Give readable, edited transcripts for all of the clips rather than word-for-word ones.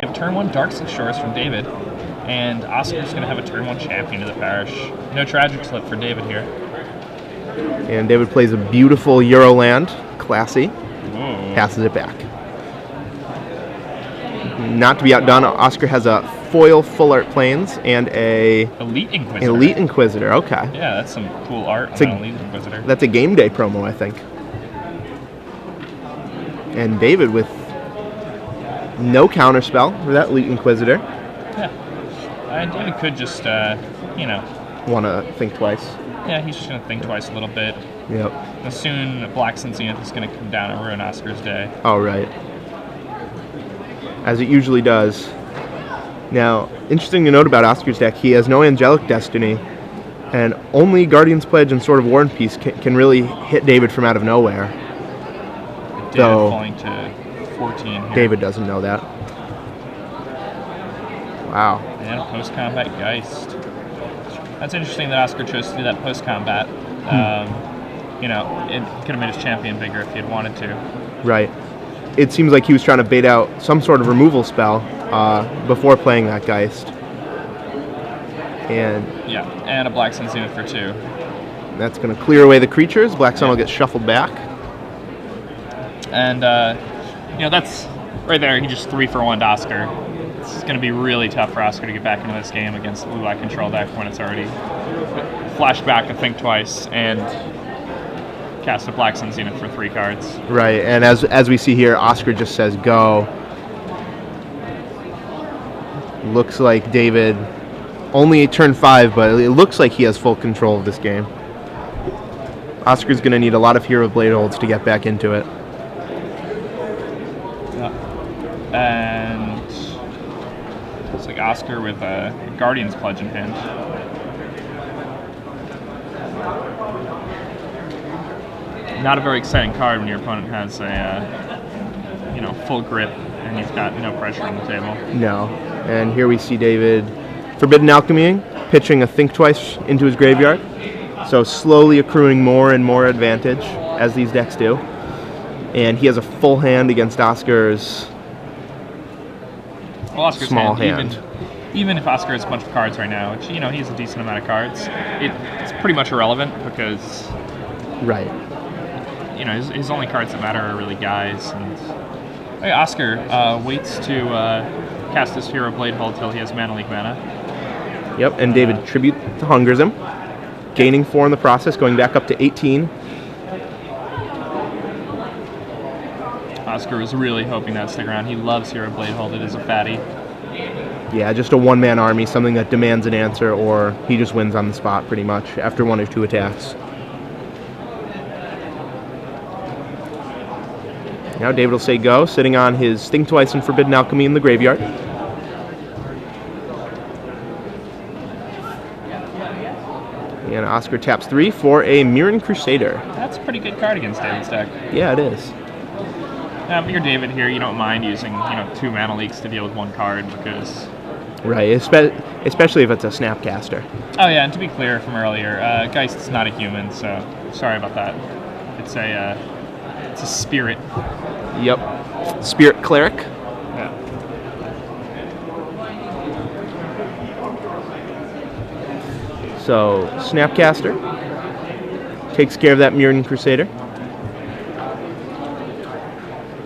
We have turn 1 Dark Six Shores from David, and Oscar's going to have a turn 1 Champion of the Parish. No Tragic Slip for David here. And David plays a beautiful Euroland, classy, Whoa. passes it back. Not to be outdone, Oscar has a foil Full Art Plains and a Elite Inquisitor. Elite Inquisitor, okay. Yeah, that's some cool art on an Elite Inquisitor. That's a game day promo, I think. And David with no counterspell for that Elite Inquisitor. Yeah. David could just, Want to think twice. Yeah, he's just going to think twice a little bit. Yep. And soon, Black Sun Zenith is going to come down and ruin Oscar's day. All right. As it usually does. Now, interesting to note about Oscar's deck, he has no Angelic Destiny, and only Guardian's Pledge and Sword of War and Peace can really hit David from out of nowhere. David falling to 14 here. David doesn't know that. Wow. And a post-combat Geist. That's interesting that Oscar chose to do that post-combat. It could have made his champion bigger if he had wanted to. Right. It seems like he was trying to bait out some sort of removal spell before playing that Geist. And a Black Sun Zenith for 2. That's going to clear away the creatures. Black Sun will get shuffled back. And, that's right there. He just 3-for-1'd Oscar. It's going to be really tough for Oscar to get back into this game against the blue-black control deck when it's already flashed back to think twice and cast a Black Sun Zenith for 3 cards. Right, and as we see here, Oscar just says go. Looks like David only turn 5, but it looks like he has full control of this game. Oscar's going to need a lot of Hero Blade holds to get back into it. And it's like Oscar with a Guardian's Pledge in hand. Not a very exciting card when your opponent has a full grip and you've got no pressure on the table. No. And here we see David Forbidden Alchemying, pitching a Think Twice into his graveyard. So slowly accruing more and more advantage, as these decks do. And he has a full hand against Oscar's small hand. Even if Oscar has a bunch of cards right now, which, he has a decent amount of cards, it's pretty much irrelevant because... Right. His only cards that matter are really guys. And Oscar waits to cast his Hero Blade Hold till he has Mana Leak mana. Yep, and David Tribute to Hungers him, gaining 4 in the process, going back up to 18. Oscar was really hoping that stick around. He loves Hero Blade Hold. It is a fatty. Yeah, just a one-man army, something that demands an answer, or he just wins on the spot pretty much after 1 or 2 attacks. Now David will say go, sitting on his Think Twice and Forbidden Alchemy in the graveyard. And Oscar taps 3 for a Mirren Crusader. That's a pretty good card against David's deck. Yeah, it is. But you're David here. You don't mind using 2 mana leaks to deal with 1 card because... Right, especially if it's a Snapcaster. Oh yeah, and to be clear from earlier, Geist is not a human, so sorry about that. It's a spirit. Yep. Spirit Cleric. Yeah. So, Snapcaster takes care of that Mirren Crusader.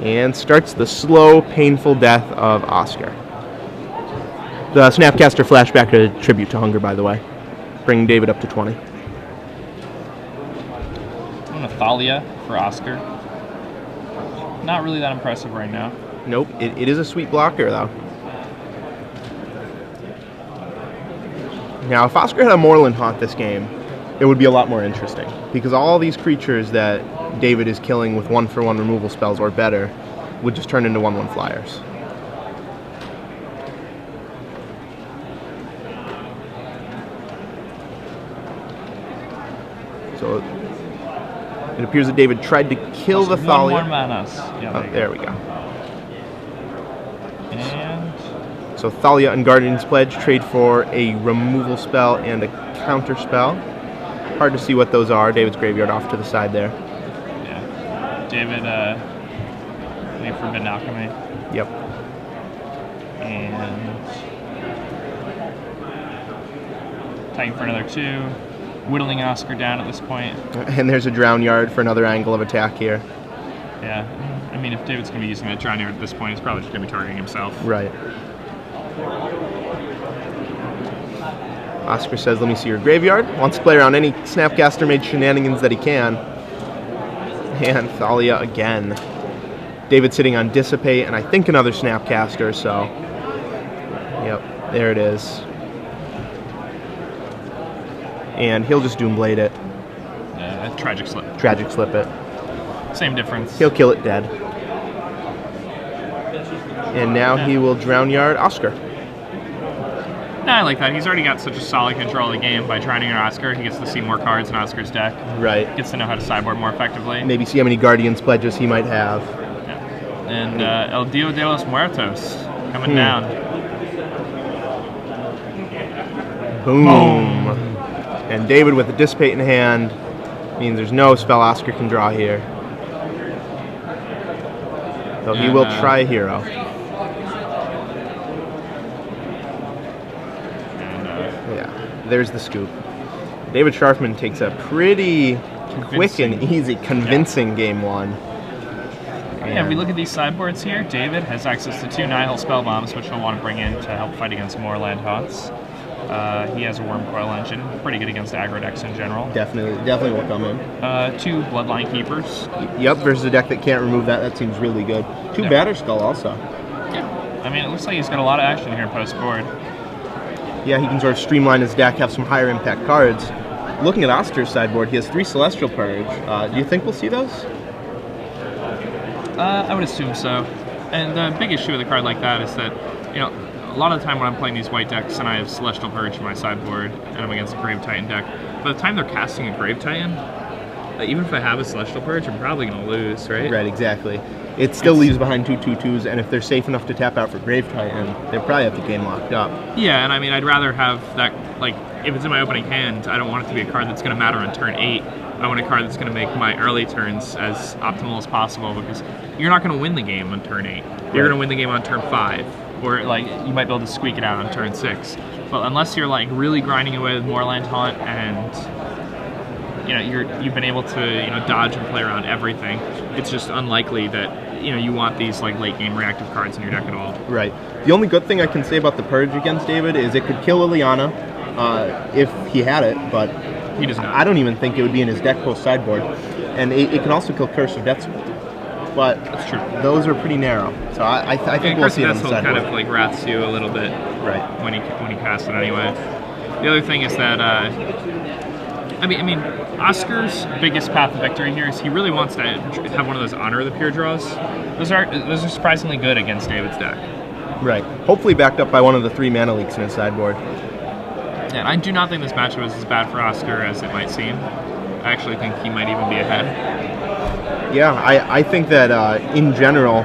And starts the slow, painful death of Oscar. The Snapcaster flashback to Tribute to Hunger, by the way. Bringing David up to 20. And a Thalia for Oscar. Not really that impressive right now. Nope, it is a sweet blocker, though. Now, if Oscar had a Moorland Haunt this game, it would be a lot more interesting. Because all these creatures that David is killing with 1-for-1 removal spells or better would just turn into 1/1 flyers. So it appears that David tried to kill the Thalia. 1 more mana. Yeah, there we go. And so Thalia and Guardian's Pledge trade for a removal spell and a counter spell. Hard to see what those are. David's graveyard off to the side there. Yeah. David made Forbidden Alchemy. Yep. And attacking for another 2. Whittling Oscar down at this point. And there's a drown yard for another angle of attack here. Yeah. I mean, if David's going to be using that drown yard at this point, he's probably just going to be targeting himself. Right. Oscar says, let me see your graveyard. Wants to play around any Snapcaster made shenanigans that he can. And Thalia again. David sitting on Dissipate, and I think another Snapcaster, so... Yep, there it is. And he'll just Doomblade it. Tragic Slip. Tragic Slip it. Same difference. He'll kill it dead. And now he will Drown Yard Oscar. No, I like that. He's already got such a solid control of the game by drowning an Oscar. He gets to see more cards in Oscar's deck. Right. Gets to know how to sideboard more effectively. Maybe see how many Guardian's Pledges he might have. Yeah. And El Dio de los Muertos coming down. Boom. And David with the Dissipate in hand means there's no spell Oscar can draw here. So he will try a hero. Yeah, there's the scoop. David Sharfman takes a pretty quick and easy, convincing game 1. Yeah, if we look at these sideboards here, David has access to 2 Nihil Spell Bombs, which he'll want to bring in to help fight against Moorland Haunts. He has a Wormcoil Engine, pretty good against aggro decks in general. Definitely will come in. 2 Bloodline Keepers. Yep, versus a deck that can't remove that. That seems really good. 2 Batterskull also. Yeah, I mean, it looks like he's got a lot of action here post-board. Yeah, he can sort of streamline his deck, have some higher impact cards. Looking at Oscar's sideboard, he has 3 Celestial Purge. Do you think we'll see those? I would assume so. And the big issue with a card like that is that, you know, a lot of the time when I'm playing these white decks and I have Celestial Purge in my sideboard and I'm against a Grave Titan deck, by the time they're casting a Grave Titan, even if I have a Celestial Purge, I'm probably going to lose, right? Right, exactly. It still leaves behind 2 2/2s, and if they're safe enough to tap out for Grave Titan, they probably have the game locked up. Yeah, and I mean, I'd rather have that, like, if it's in my opening hand, I don't want it to be a card that's going to matter on turn 8. I want a card that's going to make my early turns as optimal as possible, because you're not going to win the game on turn 8. You're going to win the game on turn 5, or, like, you might be able to squeak it out on turn 6. But unless you're, like, really grinding away with Moorland Haunt and, you know, you've been able to, you know, dodge and play around everything, it's just unlikely that, you know, you want these, like, late game reactive cards in your deck at all. Right. The only good thing I can say about the Purge against David is it could kill Liliana if he had it, but he does not. I don't even think it would be in his deck post sideboard. And it can also kill Curse of Death School. But that's true. Those are pretty narrow. So I think we'll see it on the sideboard. Kind of, like, wraths you a little bit when he casts it anyway. The other thing is that, I mean, Oscar's biggest path to victory here is he really wants to have one of those Honor of the Pure draws. Those are surprisingly good against David's deck. Right. Hopefully backed up by one of the 3 mana leaks in his sideboard. Yeah, and I do not think this matchup is as bad for Oscar as it might seem. I actually think he might even be ahead. Yeah, I think that in general,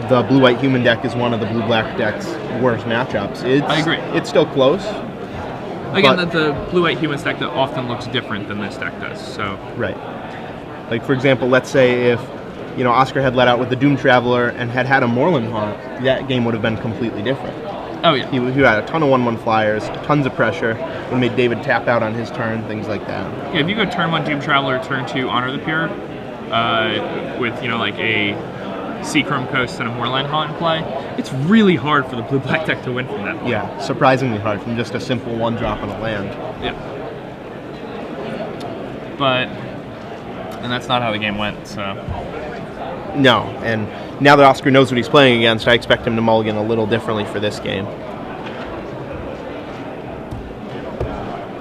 the blue-white human deck is one of the blue-black deck's worst matchups. I agree. It's still close. Again, the blue-white humans deck that often looks different than this deck does. So right. Like, for example, let's say if, you know, Oscar had let out with the Doom Traveler and had a Moorland Haunt, that game would have been completely different. Oh, yeah. He had a ton of 1/1 flyers, tons of pressure, would made David tap out on his turn, things like that. Yeah, if you go turn 1 Doom Traveler, turn 2 Honor the Pure, with, you know, like a Seachrome Coast and a Moorland Haunt in play, it's really hard for the blue-black deck to win from that point. Yeah, surprisingly hard from just a simple 1-drop on a land. Yeah. But, and that's not how the game went, so. No, and now that Oscar knows what he's playing against, I expect him to mulligan a little differently for this game.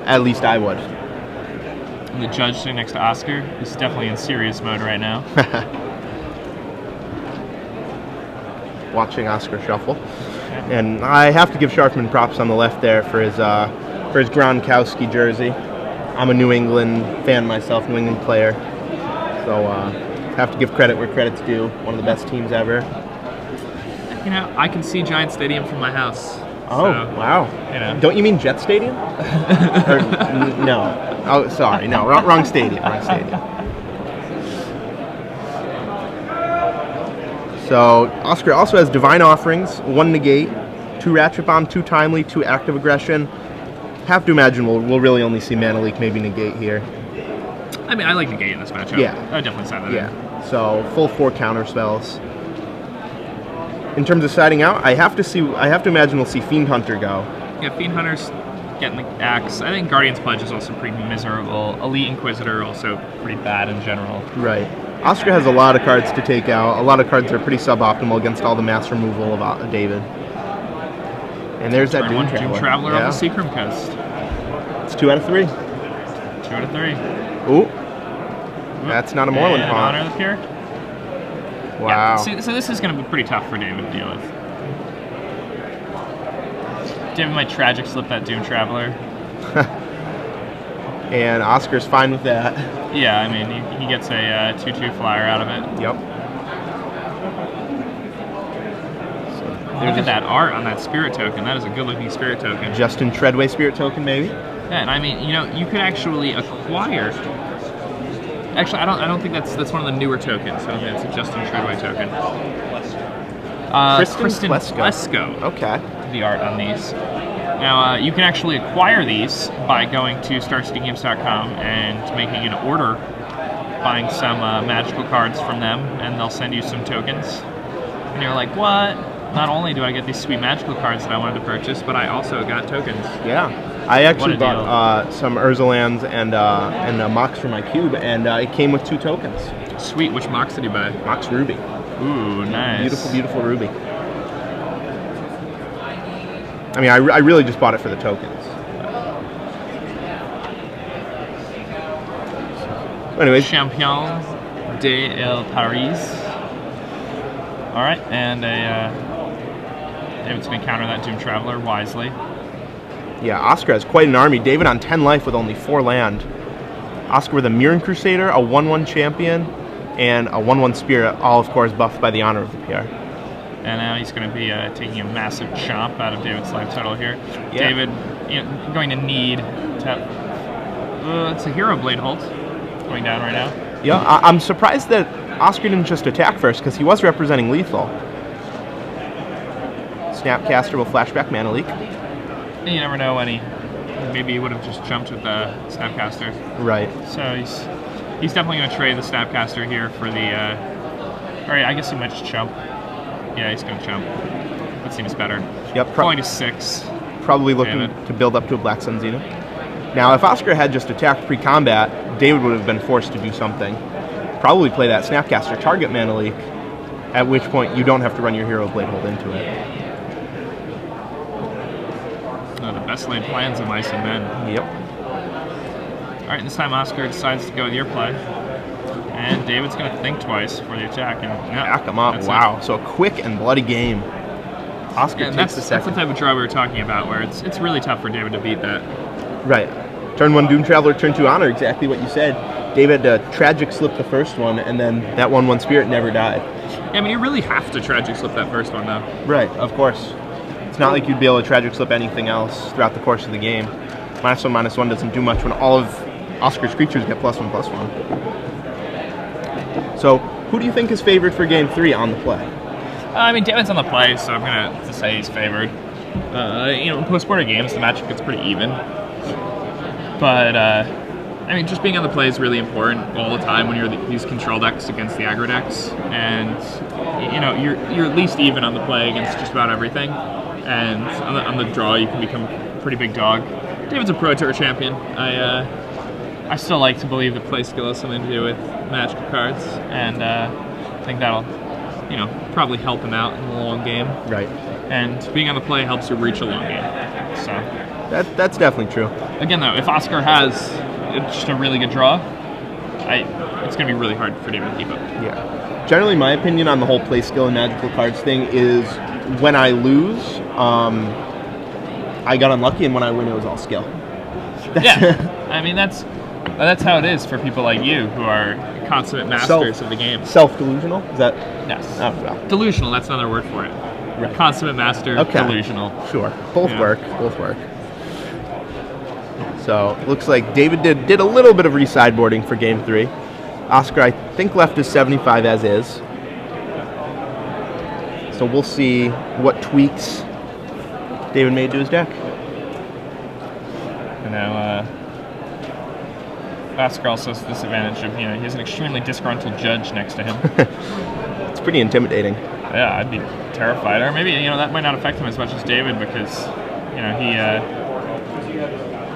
At least I would. The judge sitting next to Oscar is definitely in serious mode right now. Watching Oscar shuffle. And I have to give Sharfman props on the left there for his Gronkowski jersey. I'm a New England fan myself, New England player. So have to give credit where credit's due. One of the best teams ever. You know, I can see Giant Stadium from my house. Oh, so, wow. You know. Don't you mean Jet Stadium? No. Oh, sorry. No, wrong stadium. Wrong stadium. So Oscar also has Divine Offerings, 1 negate, 2 Ratchet Bomb, 2 Timely, 2 Active Aggression. Have to imagine we'll really only see Mana Leak, maybe Negate here. I mean, I like Negate in this matchup. Yeah. I would definitely side that in. Yeah. So full 4 counter spells. In terms of siding out, I have to imagine we'll see Fiend Hunter go. Yeah, Fiend Hunter's getting the axe. I think Guardian's Pledge is also pretty miserable. Elite Inquisitor also pretty bad in general. Right. Oscar has a lot of cards to take out. A lot of cards that are pretty suboptimal against all the mass removal of David. And there's that Doom Traveler. Doom Traveler on the Seacrum Coast. It's 2 out of 3. 2 out of 3. Ooh. That's not a Moreland Pawn. Honor the Pier. Wow. Yeah, so this is going to be pretty tough for David to deal with. David might tragic slip that Doom Traveler. And Oscar's fine with that. Yeah, I mean, he gets a 2/2 flyer out of it. Yep. Look at that art on that Spirit Token. That is a good-looking Spirit Token. Justin Treadway Spirit Token, maybe? Yeah, and I mean, you know, you could actually acquire... Actually, I don't think that's one of the newer tokens. I don't think it's a Justin Treadway token. Kristen Plesko. Okay. The art on these. Now, you can actually acquire these by going to StarCityGames.com and making an order, buying some magical cards from them, and they'll send you some tokens. And you're like, what? Not only do I get these sweet magical cards that I wanted to purchase, but I also got tokens. Yeah. I actually bought some Urzulans and a Mox for my cube, and it came with 2 tokens. Sweet. Which Mox did you buy? Mox Ruby. Ooh, nice. Beautiful, beautiful Ruby. I mean, I really just bought it for the tokens. Anyways. Champion de El Paris. All right, and David's going to counter that Doom Traveler wisely. Yeah, Oscar has quite an army. David on 10 life with only 4 land. Oscar with a Mirren Crusader, a 1/1 champion, and a 1/1 Spirit, all of course buffed by the honor of the PR. And now he's going to be taking a massive chomp out of David's life total here. Yeah. David, going to need to have... it's a Hero Blade Holt going down right now. Yeah, I'm surprised that Oscar didn't just attack first, because he was representing lethal. Snapcaster will flashback Mana Leak. You never know when maybe he would have just jumped with the Snapcaster. Right. So he's definitely going to trade the Snapcaster here for the... or I guess he might just jump. Yeah, he's going to jump. That seems better. Yep. Going to 6. Probably looking to build up to a Black Sun Zenith. Now, if Oscar had just attacked pre-combat, David would have been forced to do something. Probably play that Snapcaster, target Mana Leak, at which point you don't have to run your Hero Blade Hold into it. The best laid plans of mice and men. Yep. All right, this time Oscar decides to go with your play. And David's going to think twice for the attack. And back him up. Wow. So a quick and bloody game. Oscar takes the second. That's the type of draw we were talking about, where it's really tough for David to beat that. Right. Turn 1 Doom Traveler, turn 2 Honor, exactly what you said. David tragic slipped the first one, and then that 1/1 Spirit never died. Yeah, I mean, you really have to tragic slip that first one, though. Right, of course. It's not like you'd be able to tragic slip anything else throughout the course of the game. -1/-1 doesn't do much when all of Oscar's creatures get +1/+1. So, who do you think is favored for Game 3 on the play? I mean, David's on the play, so I'm going to say he's favored. In post-border games, the matchup gets pretty even. But, I mean, just being on the play is really important all the time when you're these control decks against the aggro decks. And, you're at least even on the play against just about everything. And on the draw, you can become a pretty big dog. David's a Pro Tour champion. I still like to believe that play skill has something to do with magical cards, and I think that'll, probably help him out in the long game. Right. And being on the play helps you reach a long game. So that's definitely true. Again, though, if Oscar has just a really good draw, it's going to be really hard for David to keep up. Yeah. Generally, my opinion on the whole play skill and magical cards thing is when I lose, I got unlucky, and when I win, it was all skill. Yeah. I mean, that's how it is for people like you who are consummate masters of the game. Self-delusional? Is that? Yes. Oh, well. Delusional, that's another word for it. Right. Consummate master, delusional. Sure. Both work. So, looks like David did a little bit of re-sideboarding for Game 3. Oscar, I think, left his 75 as is. So we'll see what tweaks David made to his deck. And now, Oscar also has the disadvantage of, he has an extremely disgruntled judge next to him. It's pretty intimidating. Yeah, I'd be terrified. Or maybe, that might not affect him as much as David because, he...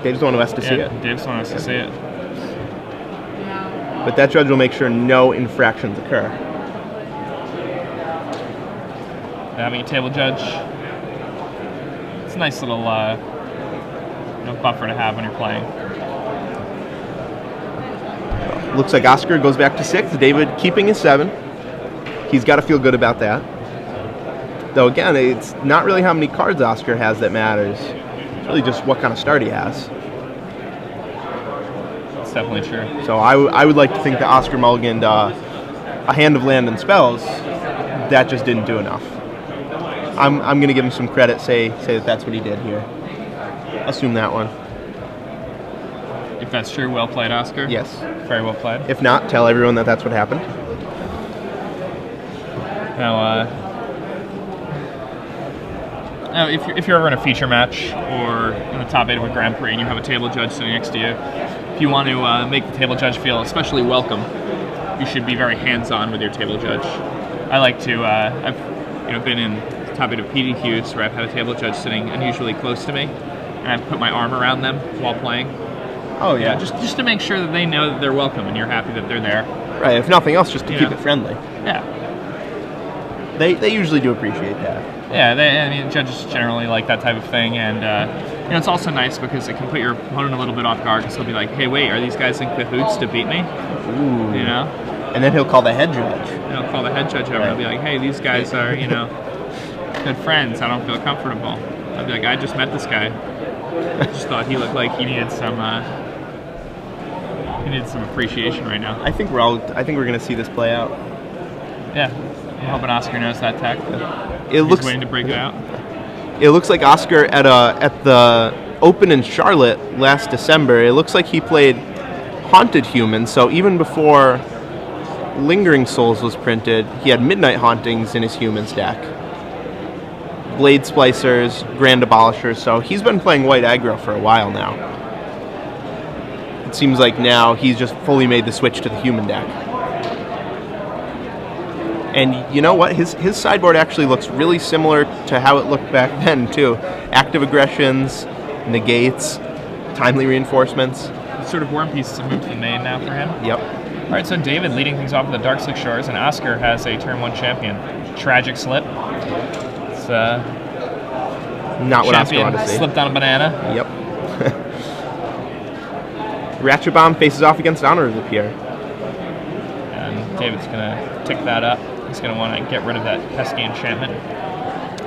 Dave's the one who has to see it. Dave's the one who has to see it. But that judge will make sure no infractions occur. Having a table judge, it's a nice little buffer to have when you're playing. Looks like Oscar goes back to 6. David keeping his 7. He's got to feel good about that. Though again, it's not really how many cards Oscar has that matters. It's really just what kind of start he has. It's definitely true. So I would like to think that Oscar mulliganed a hand of land and spells. That just didn't do enough. I'm going to give him some credit, say that that's what he did here. Assume that one. If that's true, well played, Oscar. Yes. Very well played. If not, tell everyone that that's what happened. Now, if you're ever in a feature match or in the top 8 of a Grand Prix and you have a table judge sitting next to you, if you want to make the table judge feel especially welcome, you should be very hands-on with your table judge. I like to, I've been in the top 8 of PDQs where I've had a table judge sitting unusually close to me, and I've put my arm around them while playing. Oh yeah, just to make sure that they know that they're welcome and you're happy that they're there. Right. If nothing else, just to keep it friendly. Yeah. They usually do appreciate that. Yeah, judges generally like that type of thing, and it's also nice because it can put your opponent a little bit off guard because he'll be like, "Hey, wait, are these guys in cahoots to beat me?" Ooh. And then he'll call the head judge. He'll call the head judge over. He'll be like, "Hey, these guys are good friends. I don't feel comfortable." I'll be like, "I just met this guy. I just thought he looked like he needed some appreciation right now." I think we're going to see this play out. Yeah. I'm hoping Oscar knows that tech. He's waiting to break it out. It looks like Oscar at the Open in Charlotte last December, it looks like he played Haunted Human, so even before Lingering Souls was printed, he had Midnight Hauntings in his Humans deck. Blade Splicers, Grand Abolishers, so he's been playing white aggro for a while now. It seems like now he's just fully made the switch to the human deck. And you know what? His sideboard actually looks really similar to how it looked back then, too. Active aggressions, negates, timely reinforcements. Sort of Worm Pieces have moved to the main now for him. Yep. All right, so David leading things off with the Darkslick Shores, and Oscar has a turn 1 champion. Tragic Slip. It's not what Oscar wanted to see. Slipped on a banana. Yep. Ratchet Bomb faces off against Honor of the Pier. And David's going to tick that up. He's going to want to get rid of that pesky enchantment.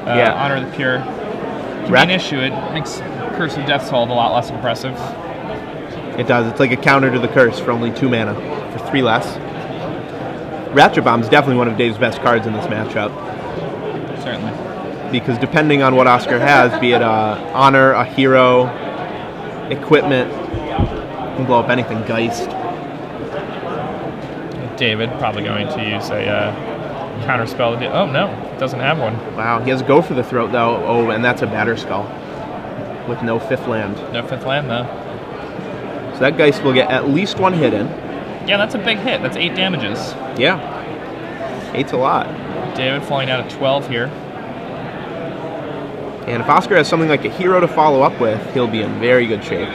Honor of the Pure can be an issue. It makes Curse of Death's Hold a lot less impressive. It does. It's like a counter to the Curse for only 2 mana, for 3 less. Ratchet Bomb is definitely one of Dave's best cards in this matchup. Certainly. Because depending on what Oscar has, be it Honor, a Hero, Equipment, can blow up anything. Geist. David probably going to use a counter spell. Oh no, doesn't have one. Wow, he has Go for the Throat though. Oh, and that's a Batter Skull with no 5th land. No 5th land though. So that Geist will get at least 1 hit in. Yeah, that's a big hit. That's 8 damages. Yeah, 8's a lot. David falling down to 12 here. And if Oscar has something like a Hero to follow up with, he'll be in very good shape.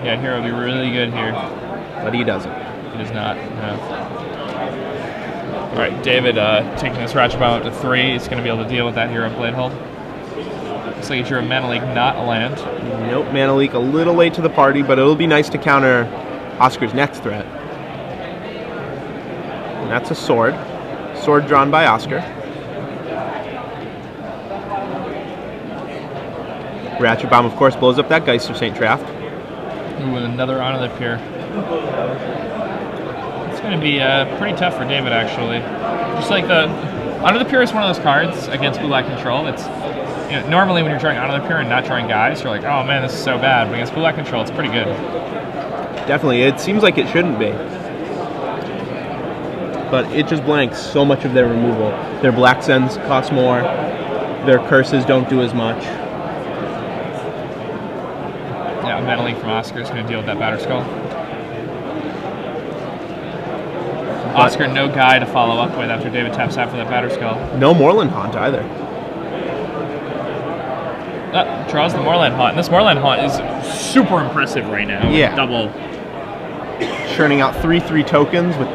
Yeah, Hero would be really good here. But he doesn't. He does not, no. Alright, David taking this Ratchet Bomb up to 3. He's going to be able to deal with that Hero Blade Hold. Looks like he drew a Mana Leak, not a land. Nope, Mana Leak a little late to the party, but it'll be nice to counter Oscar's next threat. And that's a Sword. Sword drawn by Oscar. Ratchet Bomb, of course, blows up that Geist of St. Traft. With another Honor of the Pure. It's going to be pretty tough for David, actually. Just like the Honor of the Pure is one of those cards against blue-black control. It's normally when you're drawing Honor of the Pure and not drawing guys, you're like, oh man, this is so bad. But against blue-black control, it's pretty good. Definitely. It seems like it shouldn't be. but it just blanks so much of their removal. Their Black Sends cost more. Their curses don't do as much. Yeah, Meddling from Oscar is going to deal with that Batterskull. Oscar, no guy to follow up with after David taps out for that Batterskull. No Moorland Haunt either. Draws the Moorland Haunt. And this Moorland Haunt is super impressive right now. Yeah. Double. Churning out 3/3 tokens with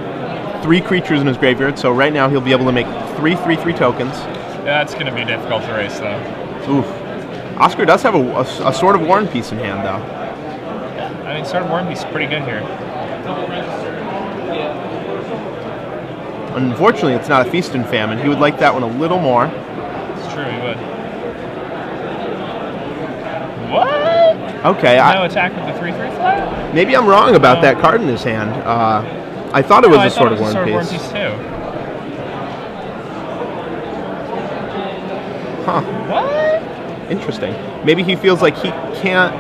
3 creatures in his graveyard. So right now he'll be able to make 3 3/3 tokens. Yeah, it's going to be difficult to race, though. Oof. Oscar does have a Sword of War and Peace in hand, though. I mean, Sword of War and Peace is pretty good here. Unfortunately, it's not a Feast and Famine. He would like that one a little more. It's true, he would. What? Okay. No attack with the 3/3 flag? Maybe I'm wrong about that card in his hand. I thought it was a Sword of War and Peace. Too. Huh. What? Interesting. Maybe he feels like he can't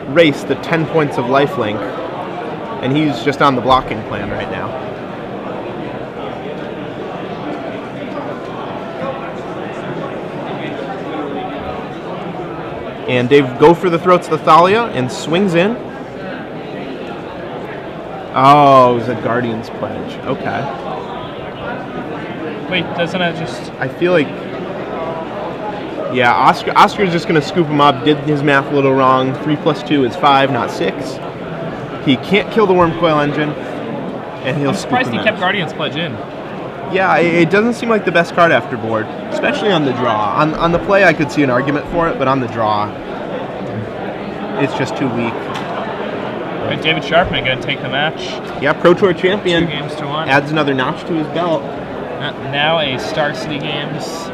race the 10 points of lifelink, and he's just on the blocking plan right now. And Dave go for the Throats of the Thalia and swings in. Oh, it was a Guardian's Pledge. Okay. Wait, doesn't it just... I feel like... Yeah, Oscar's just going to scoop him up. Did his math a little wrong. 3 + 2 is 5, not 6. He can't kill the Wormcoil Engine, and he'll scoop him I'm surprised he kept Guardian's Pledge in. Yeah, it doesn't seem like the best card after board, especially on the draw. On the play, I could see an argument for it, but on the draw, it's just too weak. Right, David Sharfman going to take the match. Yeah, Pro Tour champion. 2 games to 1. Adds another notch to his belt. Now a Star City Games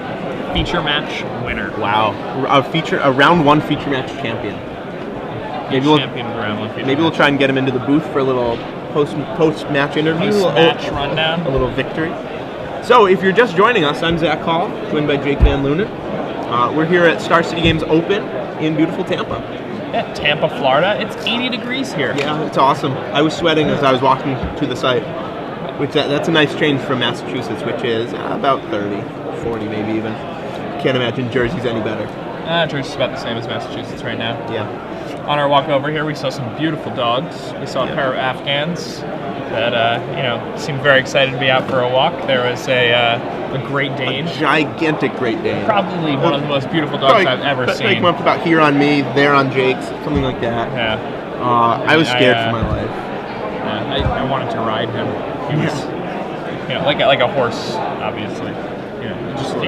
feature match winner. Wow, a round 1 feature match champion. Maybe we'll try and get him into the booth for a little post match interview, match rundown, a little victory. So, if you're just joining us, I'm Zach Hall, joined by Jake Van Lunen. We're here at Star City Games Open in beautiful Tampa. Yeah, Tampa, Florida. It's 80 degrees here. Yeah, it's awesome. I was sweating as I was walking to the site, which that's a nice change from Massachusetts, which is about 30, 40 maybe even. Can't imagine Jersey's any better. Jersey's about the same as Massachusetts right now. Yeah. On our walk over here, we saw some beautiful dogs. We saw a pair of Afghans that seemed very excited to be out for a walk. There was a Great Dane. A gigantic Great Dane. Probably one of the most beautiful dogs I've ever seen. Like went about here on me, there on Jake's, something like that. Yeah. I was scared for my life. Yeah, I wanted to ride him. He was, like a horse, obviously.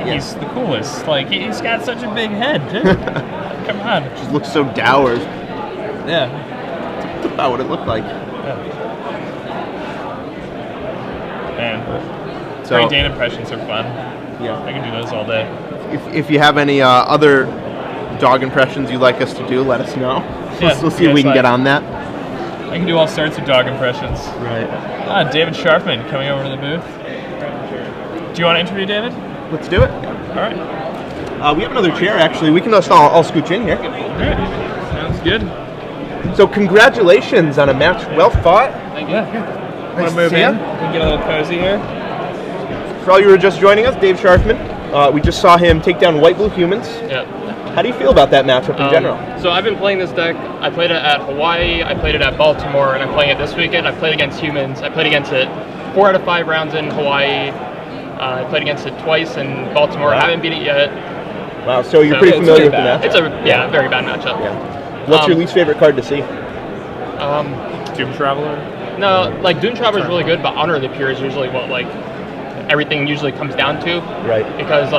He's the coolest. Like, he's got such a big head, too. Come on. Just looks so dour. Yeah. That's about what it looked like. Yeah. Man. So, Great Dane impressions are fun. Yeah. I can do those all day. If you have any other dog impressions you'd like us to do, let us know. We'll see if we can get on that. I can do all sorts of dog impressions. Right. David Sharfman coming over to the booth. Do you want to interview David? Let's do it. All right. We have another chair, actually. We can just all scooch in here. All right. Sounds good. So congratulations on a match well fought. Thank you. Nice Want to move to see in? ya. We can get a little cozy here. For all you who are just joining us, Dave Sharfman. We just saw him take down White Blue Humans. Yeah. How do you feel about that matchup in general? So I've been playing this deck. I played it at Hawaii, I played it at Baltimore, and I'm playing it this weekend. I played against Humans. I played against it 4 out of 5 rounds in Hawaii. I played against it twice in Baltimore. Wow. I haven't beat it yet. Wow, so you're pretty familiar with the matchup. It's a very bad matchup. Yeah. What's your least favorite card to see? Doom Traveler? No, like Dune Traveler is really good, but Honor of the Pure is usually what everything usually comes down to. Right. Because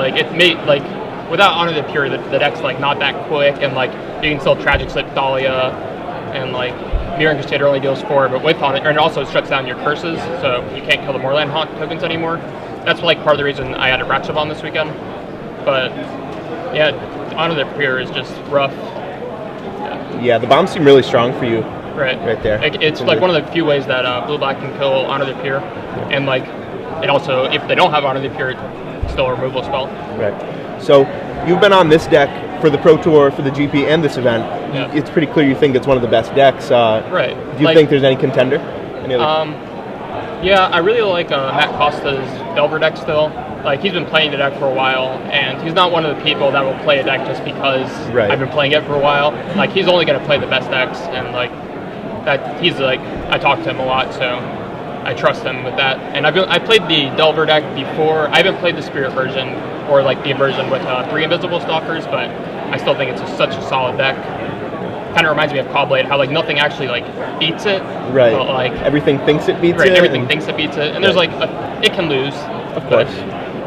without Honor of the Pure, the deck's not that quick, and you can still Tragic Slip Thalia, and Mirroring Crusader only deals 4, but with Honor, and it also shuts down your curses, so you can't kill the Moorland Haunt tokens anymore. That's part of the reason I had a Ratchet on this weekend. But yeah, Honor of the Pure is just rough. Yeah, the bombs seem really strong for you. Right there. It's one of the few ways that Blue-Black can kill Honor of the Pure, and it also, if they don't have Honor of the Pure, it's still a removal spell. Right. So you've been on this deck for the Pro Tour, for the GP, and this event. Yeah. It's pretty clear you think it's one of the best decks. Right. Do you think there's any contender? Yeah, I really like Matt Costa's Delver deck still. Like, he's been playing the deck for a while, and he's not one of the people that will play a deck just because I've been playing it for a while. Like, he's only going to play the best decks, and like that, he's like, I talk to him a lot, so I trust him with that. And I played the Delver deck before. I haven't played the Spirit version or like the version with 3 Invisible Stalkers, but I still think it's such a solid deck. Kind of reminds me of Cobblade, how like nothing actually like beats it. Right. But like everything thinks it beats it. Everything thinks it beats it, and there's like it can lose. Of course.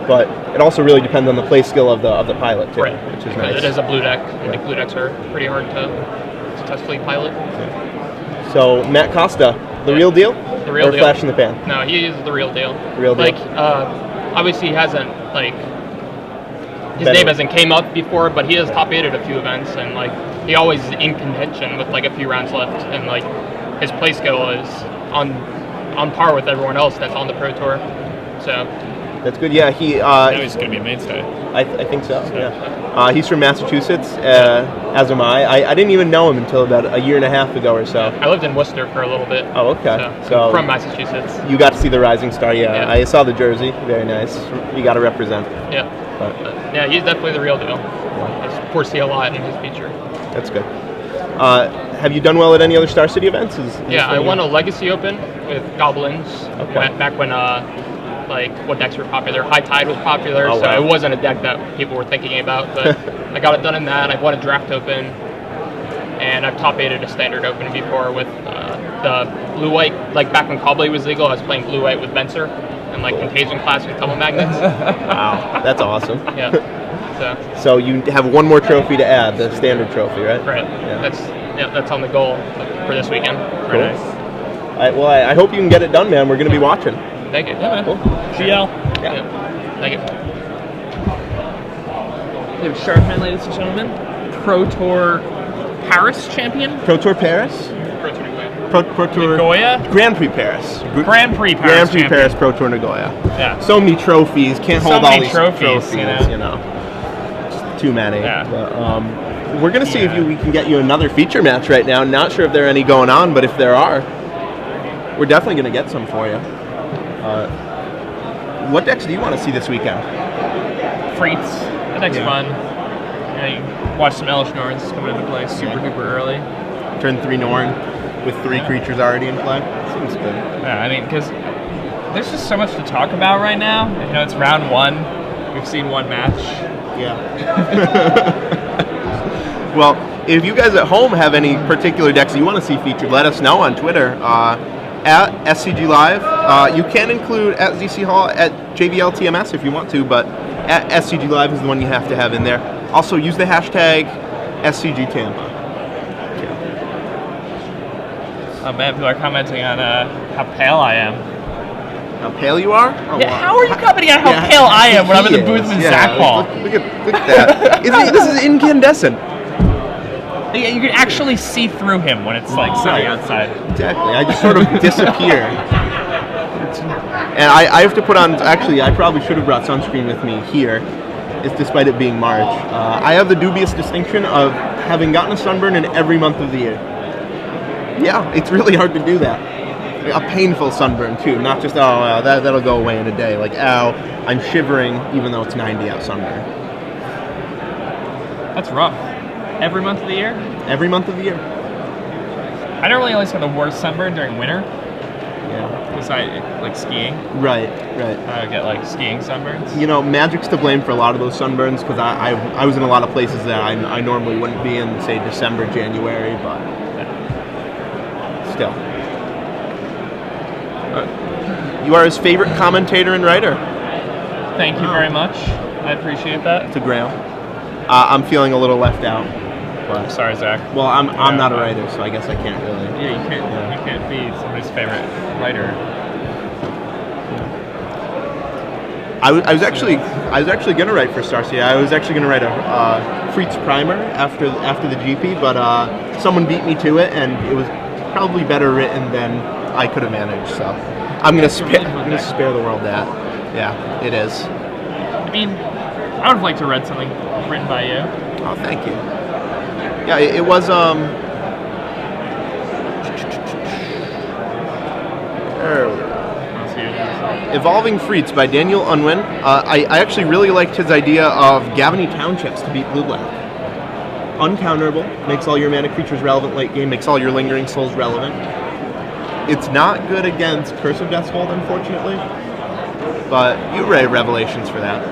But it also really depends on the play skill of the pilot too, right. Which is nice. It is a blue deck. And like blue decks are pretty hard to successfully pilot. So Matt Costa, the real deal? The real or deal. Flash in the pan? No, he is the real deal. The real deal. Like obviously he hasn't like his name hasn't came up before, but he has top 8 at a few events, and like he always is in contention with like a few rounds left, and like his play skill is on par with everyone else that's on the Pro Tour. So that's good. Yeah, he. Now he's going to be a mainstay. I think so. Yeah. He's from Massachusetts, as am I. I didn't even know him until about a year and a half ago or so. I lived in Worcester for a little bit. Oh, okay. So from Massachusetts. You got to see the Rising Star. Yeah. I saw the jersey. Very nice. You got to represent. Yeah. But yeah, he's definitely the real deal. I foresee a lot in his future. That's good. Have you done well at any other Star City events? I won a Legacy Open with Goblins back when like what decks were popular. High Tide was popular, so it wasn't a deck that people were thinking about, but I got it done in that. I won a Draft Open, and I've top 8'd a Standard Open before with the blue-white, like back when Cobblade was legal, I was playing blue-white with Benser, and like Contagion class with Tumble Magnets. Wow, that's awesome. Yeah. So you have one more trophy to add, the Standard Trophy, right? Right. Yeah. That's on the goal for this weekend. Cool. Nice. All right, well, I hope you can get it done, man. We're going to be watching. Thank you. Yeah, man. Cool. GL. Yeah. Thank you. We have Sharfman, ladies and gentlemen. Pro Tour Paris champion. Pro Tour Paris? Pro Tour Nagoya. Pro Tour Nagoya? Grand Prix Paris. Grand Prix Paris. Grand Prix champion. Paris Pro Tour Nagoya. Yeah. So many trophies. Can't hold all these trophies, you know. Just too many. Yeah. But, we're going to see if we can get you another feature match right now. Not sure if there are any going on, but if there are, we're definitely going to get some for you. What decks do you want to see this weekend? Freets. That deck's fun. You watch some Elish Norns coming into play super duper early. Turn 3 Norn with 3 creatures already in play. Seems good. Yeah, I mean, because there's just so much to talk about right now. You know, it's round 1. We've seen one match. Yeah. Well, if you guys at home have any particular decks you want to see featured, let us know on Twitter. At SCG Live. You can include at ZC Hall, at JVLTMS if you want to, but at SCG Live is the one you have to have in there. Also, use the hashtag SCGTAMPA. Oh man, people are commenting on how pale I am. How pale you are? Oh, Yeah, wow. how are you commenting on how pale I am when I'm in the booth with Zach Paul? Look at that. This is incandescent. Yeah, you can actually see through him when it's like sunny outside. Exactly. I just sort of disappear. And I have to put on, actually, I probably should have brought sunscreen with me here, despite it being March. I have the dubious distinction of having gotten a sunburn in every month of the year. Yeah, it's really hard to do that. A painful sunburn, too, not just, that'll go away in a day. Like, ow, I'm shivering even though it's 90 out sunburn. That's rough. Every month of the year? Every month of the year. I normally always have the worst sunburn during winter. Yeah. Because I like skiing. Right. I get like skiing sunburns. You know, Magic's to blame for a lot of those sunburns because I was in a lot of places that I normally wouldn't be in, say, December, January, but still. You are his favorite commentator and writer. Thank you very much. I appreciate that. To Graham. I'm feeling a little left out. I'm sorry, Zach. Well, I'm not a writer, so I guess I can't really. Yeah, you can't be somebody's favorite writer. I was actually gonna write for Star City. I was actually gonna write a Freets primer after the GP, but someone beat me to it, and it was probably better written than I could have managed. So I'm gonna spare the world that. Yeah, it is. I mean, I would have liked to read something written by you. Oh, thank you. Yeah, it was Evolving Freets by Daniel Unwin. I actually really liked his idea of Gavany Townships to beat Blue Black. Uncounterable, makes all your mana creatures relevant late game, makes all your Lingering Souls relevant. It's not good against Curse of Death's Hold, unfortunately, but you Ray Revelations for that.